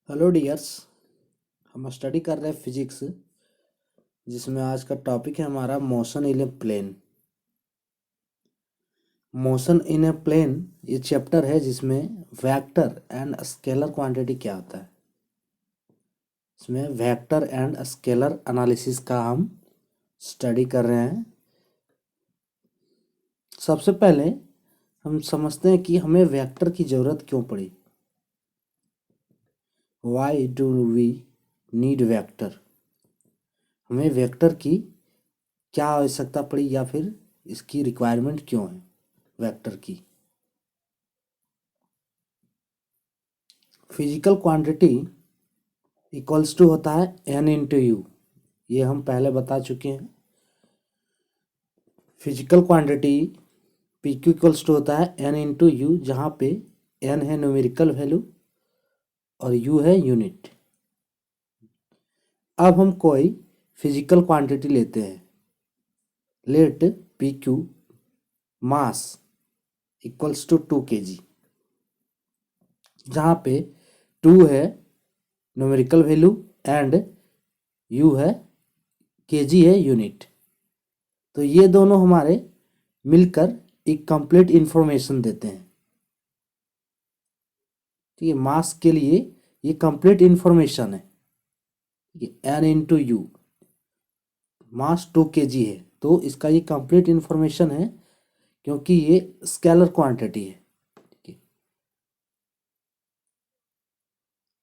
Hello dears. हम study कर रहे हैं फिजिक्स, जिसमें आज का टॉपिक है हमारा motion in a plane. Motion in a plane ये चैप्टर है जिसमें वेक्टर एंड स्केलर क्वांटिटी क्या होता है। इसमें वेक्टर एंड स्केलर एनालिसिस का हम स्टडी कर रहे हैं। सबसे पहले हम समझते हैं कि हमें वेक्टर की ज़रूरत क्यों पड़ी। Why do we need vector? हमें वेक्टर की क्या आवश्यकता पड़ी या फिर इसकी रिक्वायरमेंट क्यों है वेक्टर की। फिजिकल क्वांटिटी इक्वल्स टू होता है एन इंटू यू। ये हम पहले बता चुके हैं। Physical quantity P Q equals to होता है एन इंटू यू, जहाँ पे एन है न्यूमेरिकल वैल्यू और यू है यूनिट। अब हम कोई फिजिकल क्वांटिटी लेते हैं। Let P Q mass equals to 2 kg, जहाँ पे 2 है न्यूमेरिकल वैल्यू एंड यू है केजी है यूनिट। तो ये दोनों हमारे मिलकर एक कंप्लीट इंफॉर्मेशन देते हैं। ठीक है, मास के लिए ये कंप्लीट इंफॉर्मेशन है। ठीक है, N into U, mass 2 kg है तो इसका ये कंप्लीट इंफॉर्मेशन है, क्योंकि ये स्केलर क्वांटिटी है। ठीक है,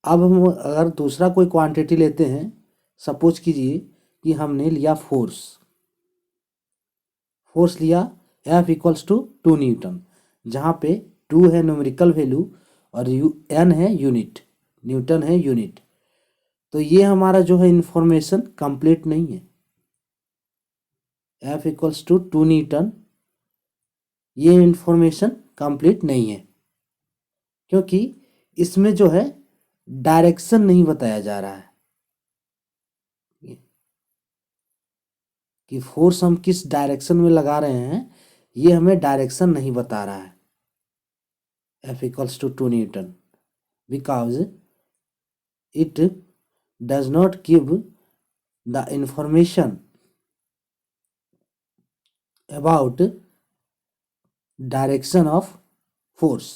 अब हम अगर दूसरा कोई क्वांटिटी लेते हैं, सपोज कीजिए कि हमने लिया फोर्स। फोर्स लिया F इक्वल्स टू 2 N, जहाँ पे 2 है न्यूमेरिकल वैल्यू और N है यूनिट, न्यूटन है यूनिट। तो ये हमारा जो है इंफॉर्मेशन कंप्लीट नहीं है। F इक्वल्स टू 2 N, ये इंफॉर्मेशन कंप्लीट नहीं है, क्योंकि इसमें जो है डायरेक्शन नहीं बताया जा रहा है कि फोर्स हम किस डायरेक्शन में लगा रहे हैं। ये हमें डायरेक्शन नहीं बता रहा है F equals to 2 N, because it does not give the information about direction of force.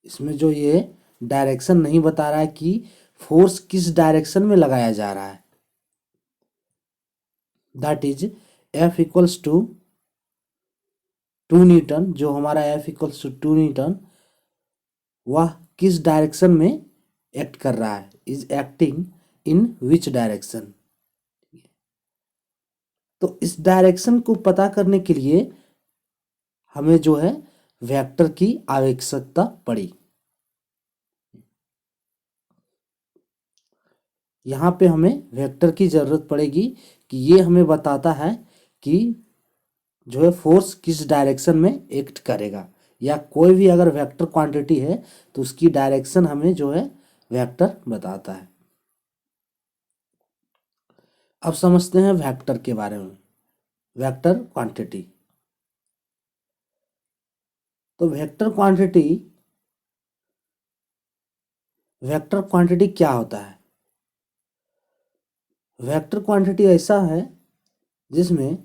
इसमें जो ये डायरेक्शन नहीं बता रहा है कि फोर्स किस डायरेक्शन में लगाया जा रहा है। That is F equals to 2 N, जो हमारा F इक्वल्स टू 2 N, वह किस डायरेक्शन में एक्ट कर रहा है, is acting in which direction. तो इस डायरेक्शन को पता करने के लिए हमें जो है वेक्टर की आवश्यकता पड़ी। यहाँ पे हमें वेक्टर की ज़रूरत पड़ेगी कि ये हमें बताता है कि जो है फोर्स किस डायरेक्शन में एक्ट करेगा, या कोई भी अगर वेक्टर क्वांटिटी है तो उसकी डायरेक्शन हमें जो है वेक्टर बताता है। अब समझते हैं वेक्टर के बारे में, वेक्टर क्वांटिटी। तो वेक्टर क्वांटिटी क्या होता है? वेक्टर क्वांटिटी ऐसा है जिसमें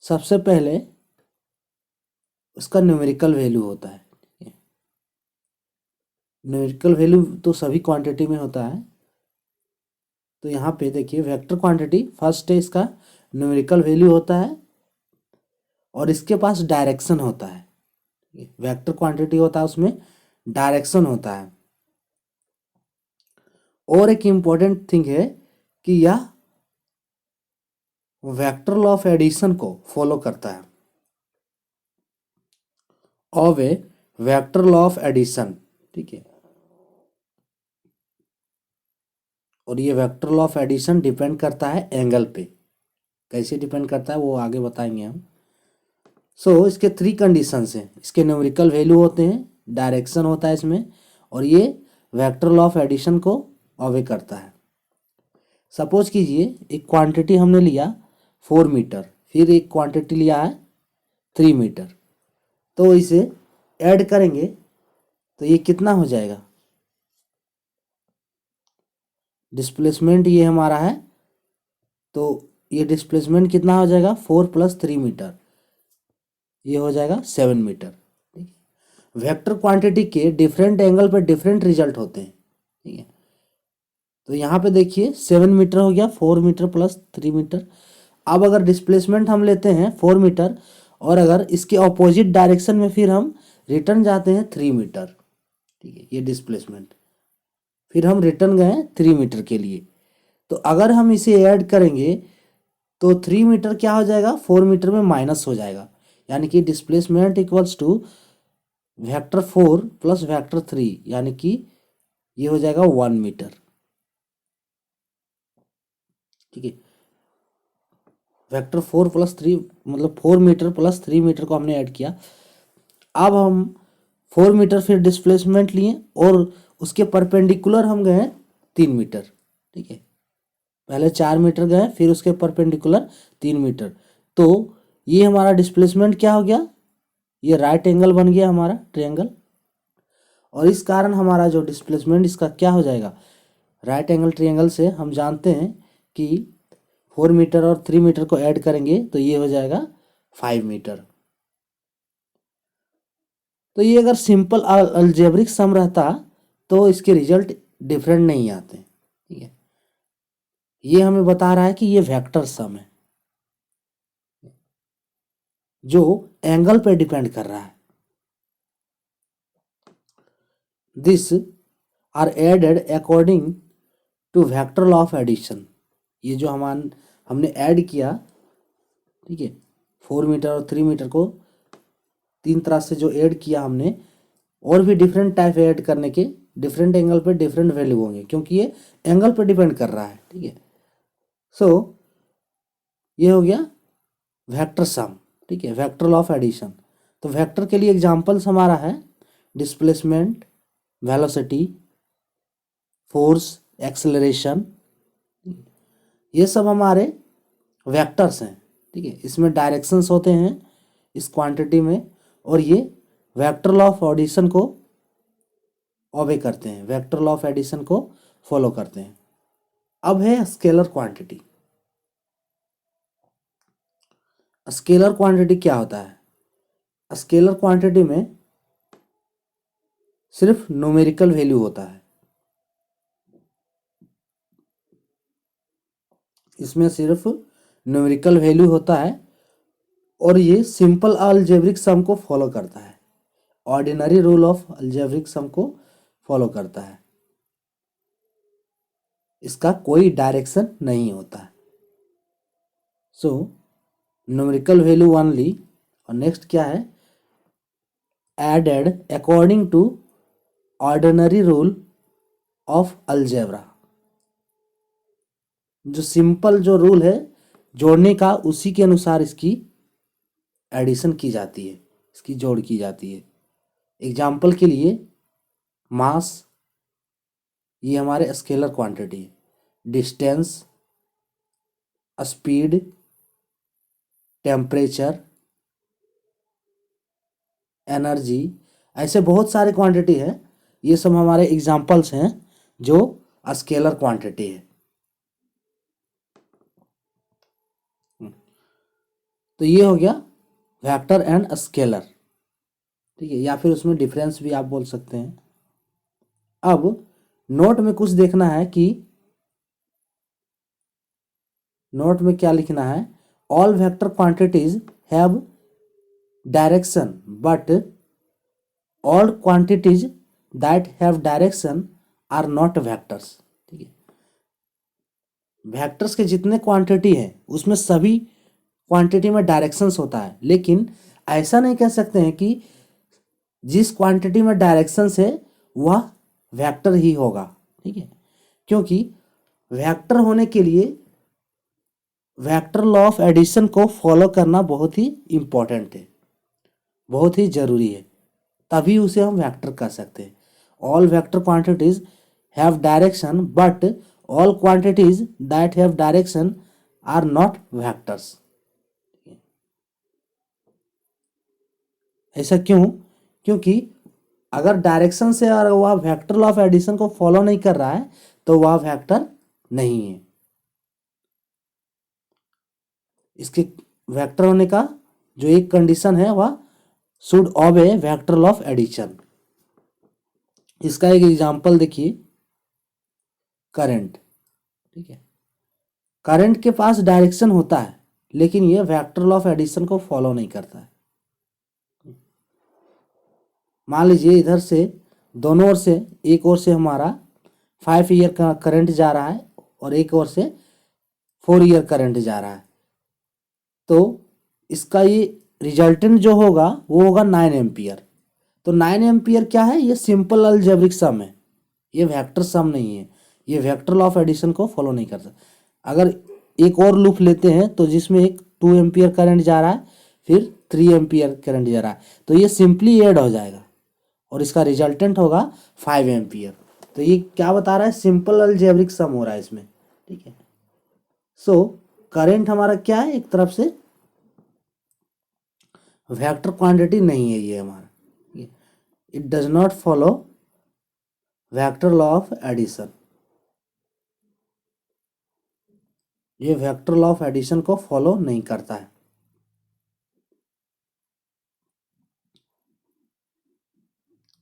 सबसे पहले उसका न्यूमेरिकल वैल्यू होता है। न्यूमेरिकल वैल्यू तो सभी क्वांटिटी में होता है। तो यहाँ पे देखिए वेक्टर क्वांटिटी फर्स्ट है, इसका न्यूमेरिकल वैल्यू होता है और इसके पास डायरेक्शन होता है। वेक्टर क्वांटिटी होता है, उसमें डायरेक्शन होता है। और एक इम्पॉर्टेंट थिंग है कि यह वेक्टर लॉ ऑफ एडिशन को फॉलो करता है। Of a vector law of addition, ठीक है। और ये vector law of addition depend करता है एंगल पे। कैसे डिपेंड करता है वो आगे बताएंगे हम। इसके 3 कंडीशंस हैं। इसके न्यूमेरिकल वैल्यू होते हैं, डायरेक्शन होता है इसमें, और ये वेक्टर लॉ ऑफ एडिशन को ऑबे करता है। सपोज कीजिए एक क्वांटिटी हमने लिया 4 मीटर, फिर एक क्वांटिटी लिया है 3 मीटर। तो इसे ऐड करेंगे तो ये कितना हो जाएगा, डिस्प्लेसमेंट ये हमारा है, तो ये डिस्प्लेसमेंट कितना हो जाएगा, 4 + 3 मीटर, ये हो जाएगा 7 मीटर। ठीक है, वेक्टर क्वांटिटी के डिफरेंट एंगल पर डिफरेंट रिजल्ट होते हैं। ठीक है, तो यहाँ पे देखिए 7 मीटर हो गया, 4 मीटर + 3 मीटर। अब अगर डिस्प्लेसमेंट हम लेते हैं 4 मीटर और अगर इसके ऑपोजिट डायरेक्शन में फिर हम रिटर्न जाते हैं 3 मीटर। ठीक है, ये डिस्प्लेसमेंट, फिर हम रिटर्न गए 3 मीटर के लिए, तो अगर हम इसे ऐड करेंगे तो 3 मीटर क्या हो जाएगा, 4 मीटर में माइनस हो जाएगा, यानी कि displacement equals to vector 4 + vector 3, यानी कि ये हो जाएगा 1 मीटर। ठीक है, वेक्टर 4 + 3 मतलब 4 मीटर + 3 मीटर को हमने ऐड किया। अब हम 4 मीटर फिर डिस्प्लेसमेंट लिए और उसके परपेंडिकुलर हम गए 3 मीटर। ठीक है, पहले 4 मीटर गए फिर उसके परपेंडिकुलर 3 मीटर, तो ये हमारा डिस्प्लेसमेंट क्या हो गया, ये राइट एंगल बन गया हमारा ट्रायंगल, और इस कारण हमारा जो डिस्प्लेसमेंट इसका क्या हो जाएगा, राइट एंगल ट्रायंगल से हम जानते हैं कि 4 मीटर और 3 मीटर को ऐड करेंगे तो ये हो जाएगा 5 मीटर। तो ये अगर सिंपल अलजेब्रिक सम रहता तो इसके रिजल्ट डिफरेंट नहीं आते। ठीक है, ये हमें बता रहा है कि ये वेक्टर सम है जो एंगल पे डिपेंड कर रहा है। This are added according to vector law of addition. ये जो हमने ऐड किया, ठीक है, 4 मीटर और 3 मीटर को 3 तरह से जो ऐड किया हमने, और भी डिफरेंट टाइप ऐड करने के डिफरेंट एंगल पे डिफरेंट वैल्यू होंगे, क्योंकि ये एंगल पे डिपेंड कर रहा है। ठीक है, सो ये हो गया वेक्टर सम। ठीक है, वेक्टर लॉ ऑफ एडिशन। तो वेक्टर के लिए एग्जांपल्स हमारा है डिस्प्लेसमेंट, वेलोसिटी, फोर्स, एक्सेलरेशन, ये सब हमारे वेक्टर्स हैं। ठीक है, इसमें डायरेक्शंस होते हैं इस क्वांटिटी में, और ये वेक्टर लॉ ऑफ एडिशन को ओबे करते हैं, वेक्टर लॉ ऑफ एडिशन को फॉलो करते हैं। अब है स्केलर क्वांटिटी। स्केलर क्वांटिटी क्या होता है, स्केलर क्वांटिटी में सिर्फ न्यूमेरिकल वैल्यू होता है, इसमें सिर्फ न्यूमेरिकल वैल्यू होता है, और ये सिंपल अलजेब्रिक सम को फॉलो करता है, ऑर्डिनरी रूल ऑफ अलजेब्रिक सम को फॉलो करता है, इसका कोई डायरेक्शन नहीं होता है। So numerical value only. और नेक्स्ट क्या है, added according to ordinary rule of algebra. जो सिंपल जो रूल है जोड़ने का, उसी के अनुसार इसकी एडिशन की जाती है, इसकी जोड़ की जाती है। एग्जाम्पल के लिए मास, ये हमारे स्केलर क्वांटिटी है, डिस्टेंस, स्पीड, टेम्परेचर, एनर्जी, ऐसे बहुत सारे क्वांटिटी है, ये सब हमारे एग्जाम्पल्स हैं जो स्केलर क्वांटिटी है। तो ये हो गया वेक्टर एंड स्केलर। ठीक है, या फिर उसमें डिफरेंस भी आप बोल सकते हैं। अब नोट में कुछ देखना है कि नोट में क्या लिखना है, all vector quantities have direction but all quantities that have direction are not vectors. ठीक है, वेक्टर्स के जितने क्वांटिटी हैं उसमें सभी क्वांटिटी में डायरेक्शंस होता है, लेकिन ऐसा नहीं कह सकते हैं कि जिस क्वांटिटी में डायरेक्शंस है वह वेक्टर ही होगा। ठीक है, क्योंकि वेक्टर होने के लिए वेक्टर लॉ ऑफ एडिशन को फॉलो करना बहुत ही इंपॉर्टेंट है, बहुत ही जरूरी है, तभी उसे हम वेक्टर कर सकते हैं। All vector quantities have direction but all quantities that have direction are not vectors. ऐसा क्यों? क्योंकि अगर डायरेक्शन से और वह वेक्टर लॉ ऑफ एडिशन को फॉलो नहीं कर रहा है तो वह वेक्टर नहीं है। इसके वेक्टर होने का जो एक कंडीशन है वह शुड ओबे वेक्टर लॉ ऑफ एडिशन। इसका एक एग्जांपल देखिए, करंट। ठीक है, करंट के पास डायरेक्शन होता है लेकिन ये वेक्टर लॉ ऑफ एडिशन को फॉलो नहीं करता है। मान लीजिए इधर से दोनों ओर से, एक ओर से हमारा 5 ईयर का करंट जा रहा है और एक ओर से 4 ईयर करंट जा रहा है, तो इसका ये रिजल्टेंट जो होगा वो होगा 9 एम्पियर। तो 9 एम्पियर क्या है? ये सिंपल अलजेब्रिक सम है, ये वेक्टर सम नहीं है, ये वेक्टर लॉ ऑफ एडिशन को फॉलो नहीं करता। अगर एक और लूप लेते हैं तो जिसमें एक 2 एम्पियर करंट जा रहा है, फिर 3 एम्पियर करंट जा रहा है, तो ये सिंपली ऐड हो जाएगा और इसका रिजल्टेंट होगा 5 एम्पियर। तो ये क्या बता रहा है? सिंपल अलजेब्रिक सम हो रहा है इसमें। ठीक है, सो करंट हमारा क्या है? एक तरफ से वेक्टर क्वांटिटी नहीं है ये हमारा, it does not follow vector law of addition. ये वेक्टर लॉ ऑफ एडिशन को फॉलो नहीं करता है।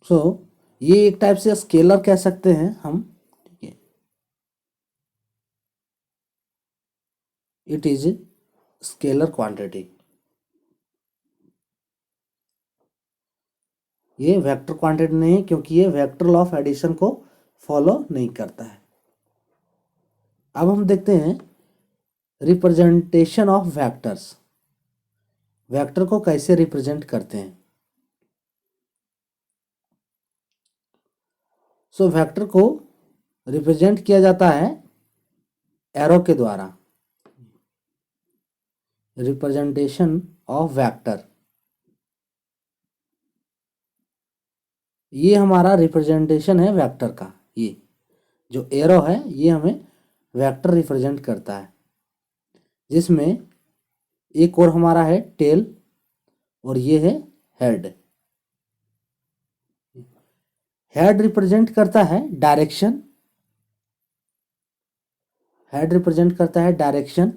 सो ये एक टाइप से स्केलर कह सकते हैं हम। ठीक है, इट इज स्केलर क्वांटिटी। ये वेक्टर क्वांटिटी नहीं है क्योंकि ये वेक्टर लॉ ऑफ एडिशन को फॉलो नहीं करता है। अब हम देखते हैं रिप्रेजेंटेशन ऑफ वेक्टर्स। वेक्टर को कैसे रिप्रेजेंट करते हैं? सो वेक्टर को रिप्रेजेंट किया जाता है एरो के द्वारा। रिप्रेजेंटेशन ऑफ वेक्टर, ये हमारा रिप्रेजेंटेशन है वेक्टर का। ये जो एरो है ये हमें वेक्टर रिप्रेजेंट करता है, जिसमें एक और हमारा है टेल और ये है हेड। हेड रिप्रेजेंट करता है डायरेक्शन, हेड रिप्रेजेंट करता है direction.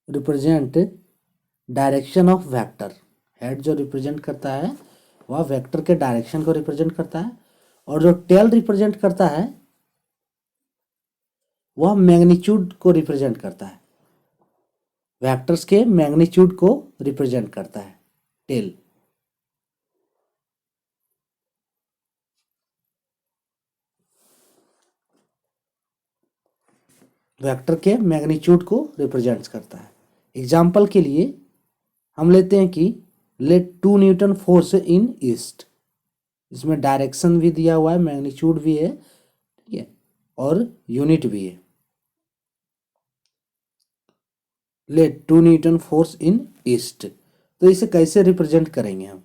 Represent direction of vector, head जो रिप्रेजेंट करता है वह वेक्टर के डायरेक्शन को रिप्रेजेंट करता है, और जो टेल रिप्रेजेंट करता है वह मैग्नीट्यूड को रिप्रेजेंट करता है, वेक्टर्स के मैग्नीट्यूड को रिप्रेजेंट करता है टेल। वेक्टर के मैग्नीट्यूड को रिप्रेजेंट करता है। एग्जाम्पल के लिए हम लेते हैं कि let 2 newton force in east. इसमें डायरेक्शन भी दिया हुआ है, मैग्नीट्यूड भी है, ठीक है, और यूनिट भी है। Let 2 newton force in east, तो इसे कैसे रिप्रेजेंट करेंगे हम?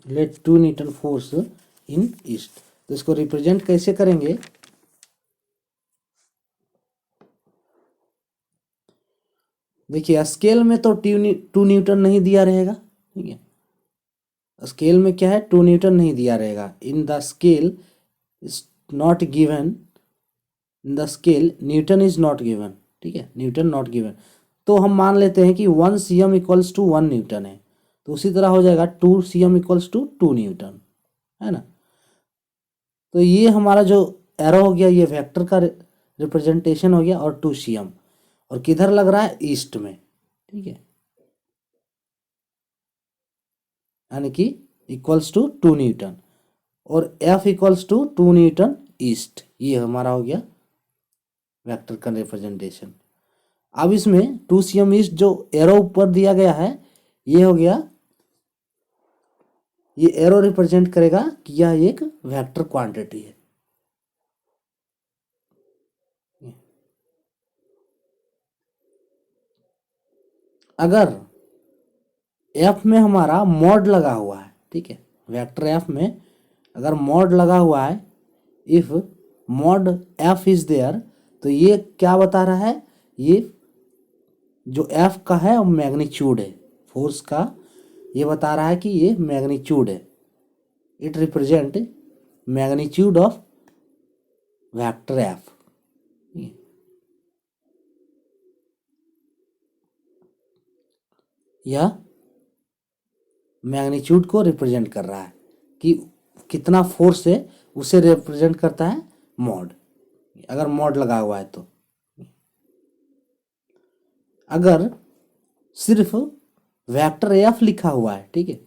Let 2 newton force in east, तो इसको रिप्रेजेंट कैसे करेंगे? देखिए स्केल में तो 2 न्यूटन नहीं दिया रहेगा। ठीक है, स्केल में क्या है? 2 न्यूटन नहीं दिया रहेगा। In the scale is not given, in the scale Newton is not given. ठीक है, न्यूटन नॉट गिवन, तो हम मान लेते हैं कि 1 cm इक्वल्स टू 1 न्यूटन है, तो उसी तरह हो जाएगा 2 cm इक्वल्स टू 2 न्यूटन, है ना। तो ये हमारा जो एरो हो गया ये वेक्टर का रिप्रेजेंटेशन हो गया, और 2 cm, और किधर लग रहा है? ईस्ट में। ठीक है, यानी कि इक्वल्स टू 2 न्यूटन, और F equals to 2 newton east, ये हमारा हो गया वेक्टर का रिप्रेजेंटेशन। अब इसमें 2 cm ईस्ट जो एरो ऊपर दिया गया है ये हो गया, ये एरो रिप्रेजेंट करेगा कि यह एक वेक्टर क्वांटिटी है। अगर एफ में हमारा मॉड लगा हुआ है, ठीक है, वेक्टर एफ में अगर मॉड लगा हुआ है, if mod F is there, तो ये क्या बता रहा है, ये जो एफ का है वो मैग्नीट्यूड है, फोर्स का ये बता रहा है कि ये मैग्नीट्यूड है, it represent magnitude of vector F. यह मैग्नीट्यूड को रिप्रेजेंट कर रहा है कि कितना फोर्स है, उसे रिप्रेजेंट करता है मॉड, अगर मॉड लगा हुआ है तो। अगर सिर्फ वेक्टर एफ लिखा हुआ है, ठीक है,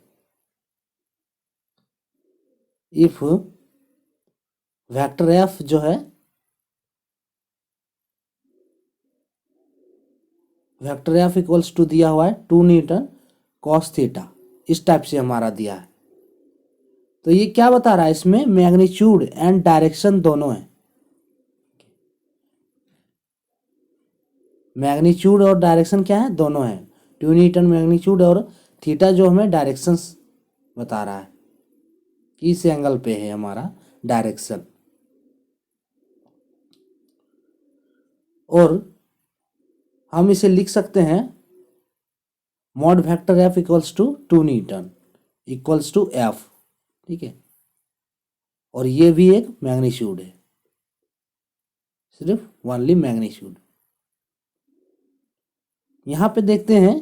इफ वेक्टर एफ जो है, वेक्टर एफ इक्वल्स टू दिया हुआ है 2 न्यूटन कॉस थीटा, इस टाइप से हमारा दिया है, तो ये क्या बता रहा है, इसमें मैग्नीट्यूड एंड डायरेक्शन दोनों है, मैग्नीट्यूड और डायरेक्शन क्या है, दोनों है, 2 न्यूटन मैग्नीट्यूड और थीटा जो हमें डायरेक्शंस बता रहा है कि इस एंगल पे है हमारा डायरेक्शन। और हम इसे लिख सकते हैं mod vector F equals to 2 newton equals to F, ठीक है, और ये भी एक मैग्नीट्यूड है, सिर्फ ओनली मैग्नीट्यूड। यहाँ पे देखते हैं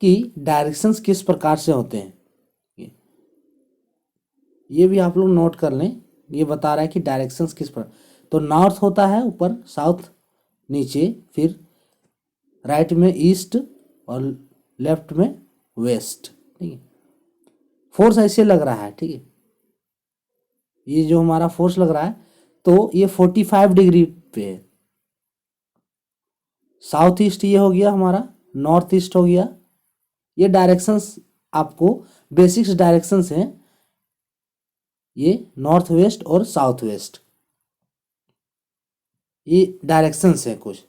कि डायरेक्शंस किस प्रकार से होते हैं, ये भी आप लोग नोट कर लें, ये बता रहा है कि डायरेक्शंस किस प्रकार, तो नॉर्थ होता है ऊपर, साउथ नीचे, फिर राइट में ईस्ट और लेफ्ट में वेस्ट, ठीक है। फोर्स ऐसे लग रहा है, ठीक है, ये जो हमारा फोर्स लग रहा है तो ये 45 डिग्री पे है, साउथ ईस्ट ये हो गया हमारा, नॉर्थ ईस्ट हो गया, ये डायरेक्शंस आपको बेसिक्स डायरेक्शंस हैं, ये नॉर्थ वेस्ट और साउथ वेस्ट, ये डायरेक्शंस हैं कुछ।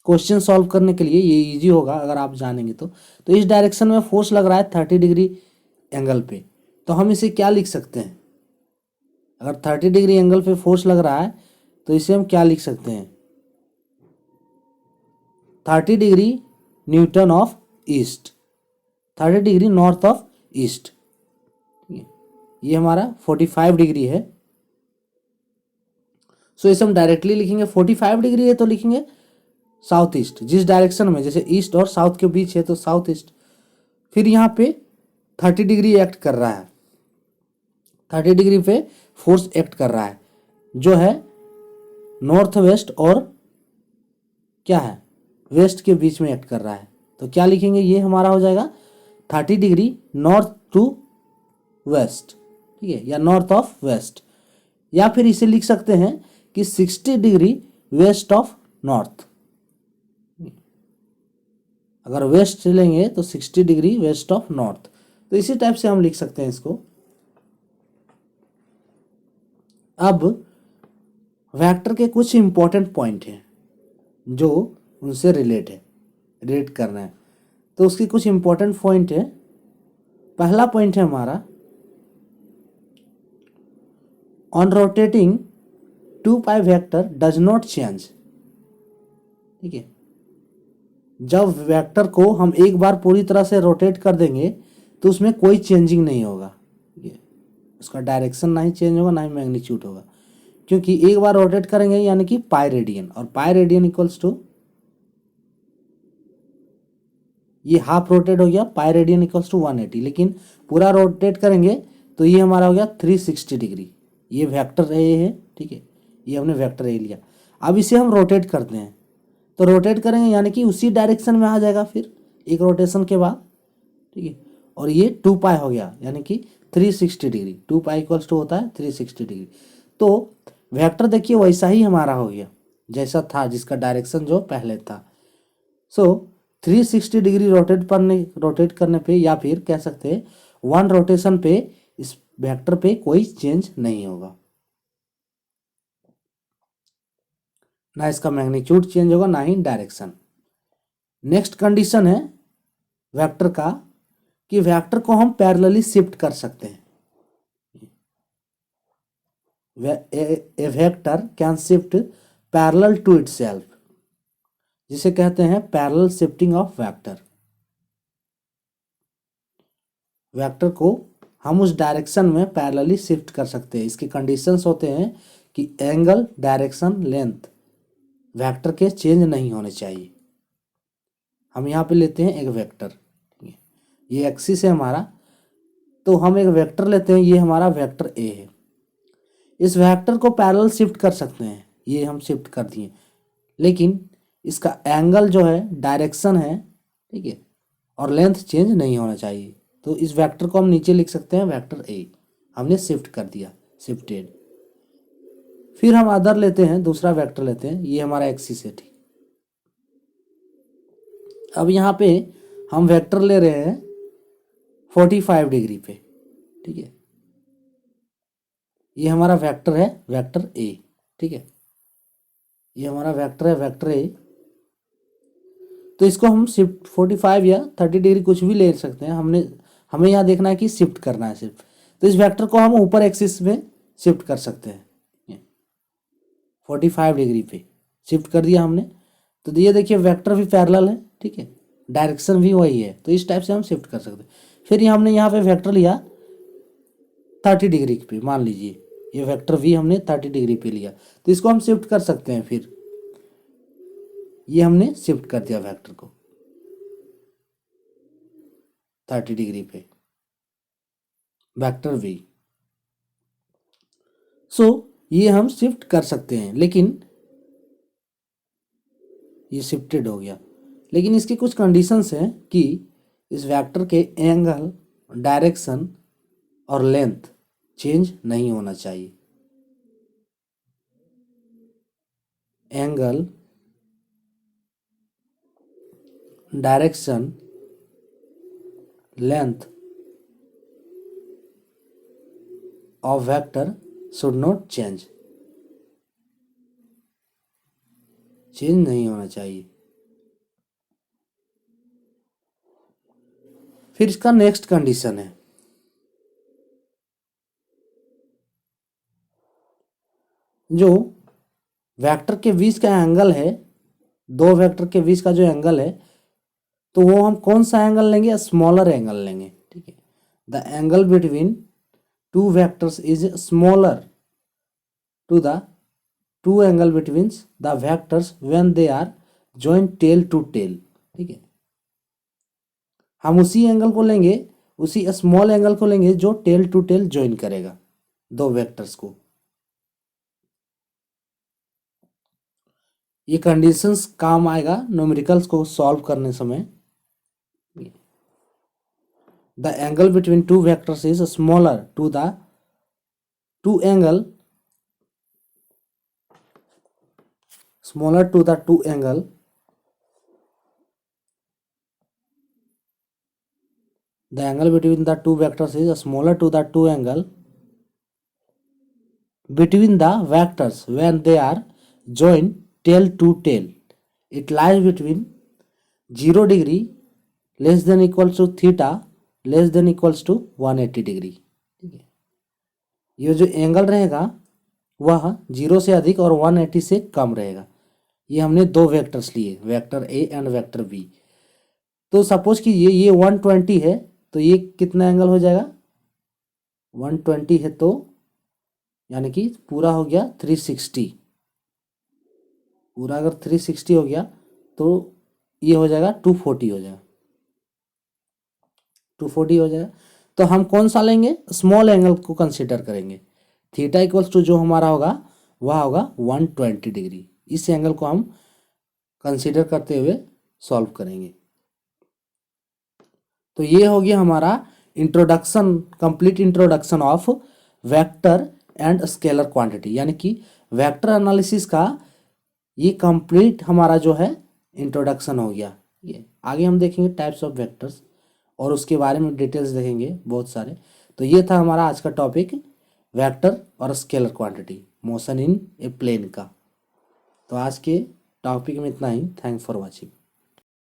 क्वेश्चन सॉल्व करने के लिए ये इजी होगा अगर आप जानेंगे तो इस डायरेक्शन में फोर्स लग रहा है 30 डिग्री एंगल पे, तो हम इसे क्या लिख सकते हैं, अगर 30 डिग्री एंगल पे फोर्स लग रहा है तो इसे हम क्या लिख सकते हैं, 30 degree Newton of east, 30 degree north of east, ये हमारा 45 डिग्री है, सो इसे हम डायरेक्टली लिखेंगे, 45 डिग्री है तो लिखेंगे साउथ ईस्ट, जिस डायरेक्शन में, जैसे ईस्ट और साउथ के बीच है तो साउथ ईस्ट, फिर यहाँ पे 30 डिग्री एक्ट कर रहा है, 30 डिग्री पे फोर्स एक्ट कर रहा है जो है नॉर्थ वेस्ट और क्या है वेस्ट के बीच में एक्ट कर रहा है, तो क्या लिखेंगे, ये हमारा हो जाएगा 30 डिग्री नॉर्थ टू वेस्ट, ठीक है, या नॉर्थ ऑफ वेस्ट, या फिर इसे लिख सकते हैं कि 60 डिग्री वेस्ट ऑफ नॉर्थ, अगर वेस्ट लेंगे तो 60 डिग्री वेस्ट ऑफ नॉर्थ, तो इसी टाइप से हम लिख सकते हैं इसको। अब वेक्टर के कुछ इंपॉर्टेंट पॉइंट हैं जो उनसे रिलेट करना है, तो उसकी कुछ इंपॉर्टेंट पॉइंट है। पहला पॉइंट है हमारा, on rotating 2 pi vector does not change, ठीक है, जब वेक्टर को हम एक बार पूरी तरह से रोटेट कर देंगे तो उसमें कोई चेंजिंग नहीं होगा, उसका डायरेक्शन ना ही चेंज होगा ना ही मैग्नीट्यूड होगा, क्योंकि एक बार रोटेट करेंगे यानी कि पाई रेडियन, और पाई रेडियन इक्वल्स टू, ये हाफ रोटेट हो गया, पाई रेडियन इक्वल्स टू 180, लेकिन पूरा रोटेट करेंगे तो ये हमारा हो गया 360 डिग्री, ये वेक्टर ए है, ठीक है, ये हमने वेक्टर ए लिया। अब इसे हम रोटेट करते हैं तो रोटेट करेंगे यानी कि उसी डायरेक्शन में आ जाएगा फिर एक रोटेशन के बाद, ठीक है, और ये 2 पाई हो गया यानी कि 360 डिग्री, 2 पाई इक्वल्स टू होता है 360 डिग्री, तो वेक्टर देखिए वैसा ही हमारा हो गया जैसा था, जिसका डायरेक्शन जो पहले था। सो 360 डिग्री रोटेट करने पे, या फिर कह सकते हैं 1 रोटेशन पे इस वेक्टर पे कोई चेंज नहीं होगा, ना इसका मैग्नीट्यूड चेंज होगा ना ही डायरेक्शन। नेक्स्ट कंडीशन है वेक्टर का कि वेक्टर को हम पैरेलली शिफ्ट कर सकते हैं, a vector can shift parallel to itself, जिसे कहते हैं parallel shifting of vector. Vector को हम उस डायरेक्शन में पैरेलली शिफ्ट कर सकते हैं। इसके कंडीशंस होते हैं कि एंगल, डायरेक्शन, लेंथ वेक्टर के चेंज नहीं होने चाहिए। हम यहाँ पे लेते हैं एक वेक्टर, ये एक्सिस है हमारा, तो हम एक वेक्टर लेते हैं, ये हमारा वेक्टर ए है। इस वेक्टर को पैरेलल शिफ्ट कर सकते हैं, ये हम शिफ्ट कर दिए, लेकिन इसका एंगल जो है, डायरेक्शन है, ठीक है, और लेंथ चेंज नहीं होना चाहिए। तो इस वेक्टर को हम नीचे लिख सकते हैं वेक्टर ए, हमने शिफ्ट कर दिया, शिफ्टेड। फिर हम अदर लेते हैं, दूसरा वेक्टर लेते हैं, ये हमारा एक्सिस है, ठीक। अब यहाँ पे हम वेक्टर ले रहे हैं 45 डिग्री पे, ठीक है, ये हमारा वेक्टर है, वेक्टर ए, ठीक है, ये हमारा वेक्टर है, वेक्टर ए। तो इसको हम शिफ्ट 45 या 30 डिग्री कुछ भी ले सकते हैं, हमें यहाँ देखना है कि शिफ्ट करना है सिर्फ। तो इस वेक्टर को हम ऊपर एक्सिस में शिफ्ट कर सकते हैं, 45 डिग्री पे शिफ्ट कर दिया हमने। तो ये देखिए वेक्टर भी पैरेलल है, ठीक है, डायरेक्शन भी वही है, तो इस टाइप से हम शिफ्ट कर सकते हैं। फिर ये हमने यहाँ पे वेक्टर लिया 30 डिग्री पे, मान लीजिए ये वेक्टर वी हमने 30 डिग्री पे लिया, तो इसको हम शिफ्ट कर सकते हैं। फिर ये हमने शिफ्ट कर दिया वेक्टर को 30 डिग्री पे, वेक्टर वी। सो ये हम शिफ्ट कर सकते हैं, लेकिन ये शिफ्टेड हो गया, लेकिन इसकी कुछ कंडीशंस हैं कि इस वेक्टर के एंगल, डायरेक्शन और लेंथ चेंज नहीं होना चाहिए। Angle, direction, length of vector should not change नहीं होना चाहिए। फिर इसका नेक्स्ट कंडीशन है, जो वेक्टर के बीच का एंगल है, दो वेक्टर के बीच का जो एंगल है, तो वो हम कौन सा एंगल लेंगे? स्मॉलर एंगल लेंगे, ठीक है। The angle between two vectors is smaller to the two angle between the vectors when they are joint tail to tail, ठीक है। हम उसी एंगल को लेंगे, उसी स्मॉल एंगल को लेंगे जो टेल टू टेल ज्वाइन करेगा दो वेक्टर्स को। ये कंडीशंस काम आएगा न्यूमेरिकल्स को सॉल्व करने समय। The angle between two vectors is smaller to the two angle the angle between the two vectors is smaller to the two angle between the vectors when they are joined tail to tail. It lies between 0 degree less than equals to theta less than equals to 180 degree, ठीक है। ये जो angle रहेगा वह 0 से अधिक और 180 से कम रहेगा। ये हमने दो वेक्टर्स लिए, vector A and vector B. तो सपोज कि ये 120 है, तो ये कितना एंगल हो जाएगा? 120 है तो यानी कि पूरा हो गया 360, पूरा अगर 360 हो गया तो ये हो जाएगा 240 हो जाएगा, 240 हो जाएगा। तो हम कौन सा लेंगे? स्मॉल एंगल को कंसीडर करेंगे। थीटा इक्वल्स टू जो हमारा होगा वह होगा 120 डिग्री। इस एंगल को हम कंसीडर करते हुए सॉल्व करेंगे। तो ये हो गया हमारा introduction, complete introduction of vector and scalar quantity, यानी कि वेक्टर एनालिसिस का ये कंप्लीट हमारा जो है इंट्रोडक्शन हो गया। ये आगे हम देखेंगे टाइप्स ऑफ वेक्टर्स और उसके बारे में डिटेल्स देखेंगे बहुत सारे। तो ये था हमारा आज का टॉपिक, वेक्टर और scalar quantity, motion in a plane का। तो आज के टॉपिक में इतना ही। Thanks for watching.